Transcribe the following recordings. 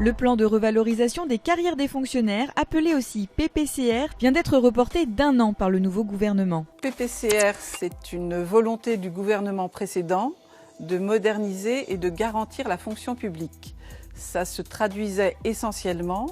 Le plan de revalorisation des carrières des fonctionnaires, appelé aussi PPCR, vient d'être reporté d'1 an par le nouveau gouvernement. PPCR, c'est une volonté du gouvernement précédent de moderniser et de garantir la fonction publique. Ça se traduisait essentiellement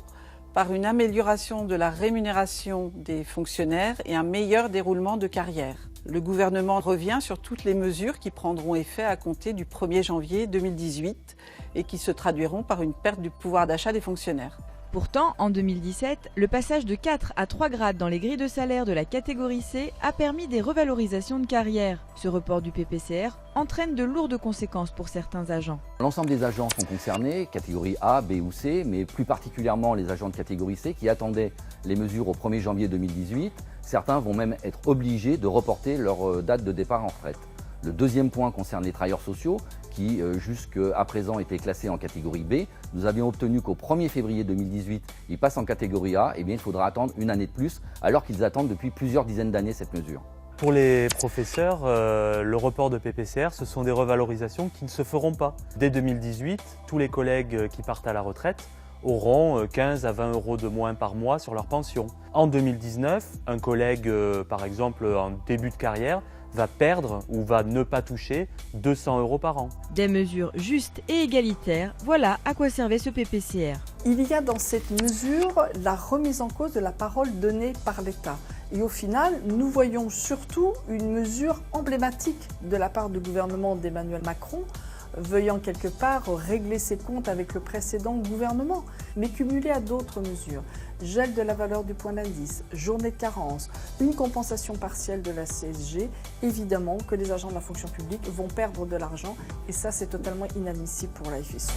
par une amélioration de la rémunération des fonctionnaires et un meilleur déroulement de carrière. Le gouvernement revient sur toutes les mesures qui prendront effet à compter du 1er janvier 2018 et qui se traduiront par une perte du pouvoir d'achat des fonctionnaires. Pourtant, en 2017, le passage de 4 à 3 grades dans les grilles de salaire de la catégorie C a permis des revalorisations de carrière. Ce report du PPCR entraîne de lourdes conséquences pour certains agents. L'ensemble des agents sont concernés, catégorie A, B ou C, mais plus particulièrement les agents de catégorie C qui attendaient les mesures au 1er janvier 2018. Certains vont même être obligés de reporter leur date de départ en retraite. Le deuxième point concerne les travailleurs sociaux qui, jusqu'à présent, étaient classés en catégorie B. Nous avions obtenu qu'au 1er février 2018, ils passent en catégorie A. Eh bien, il faudra attendre une année de plus, alors qu'ils attendent depuis plusieurs dizaines d'années cette mesure. Pour les professeurs, le report de PPCR, ce sont des revalorisations qui ne se feront pas. Dès 2018, tous les collègues qui partent à la retraite auront 15 à 20 euros de moins par mois sur leur pension. En 2019, un collègue, par exemple, en début de carrière, va perdre ou va ne pas toucher 200 euros par an. Des mesures justes et égalitaires, voilà à quoi servait ce PPCR. Il y a dans cette mesure la remise en cause de la parole donnée par l'État. Et au final, nous voyons surtout une mesure emblématique de la part du gouvernement d'Emmanuel Macron, veuillant quelque part régler ses comptes avec le précédent gouvernement, mais cumulé à d'autres mesures. Gel de la valeur du point d'indice, journée de carence, une compensation partielle de la CSG, évidemment que les agents de la fonction publique vont perdre de l'argent et ça c'est totalement inadmissible pour la FSU.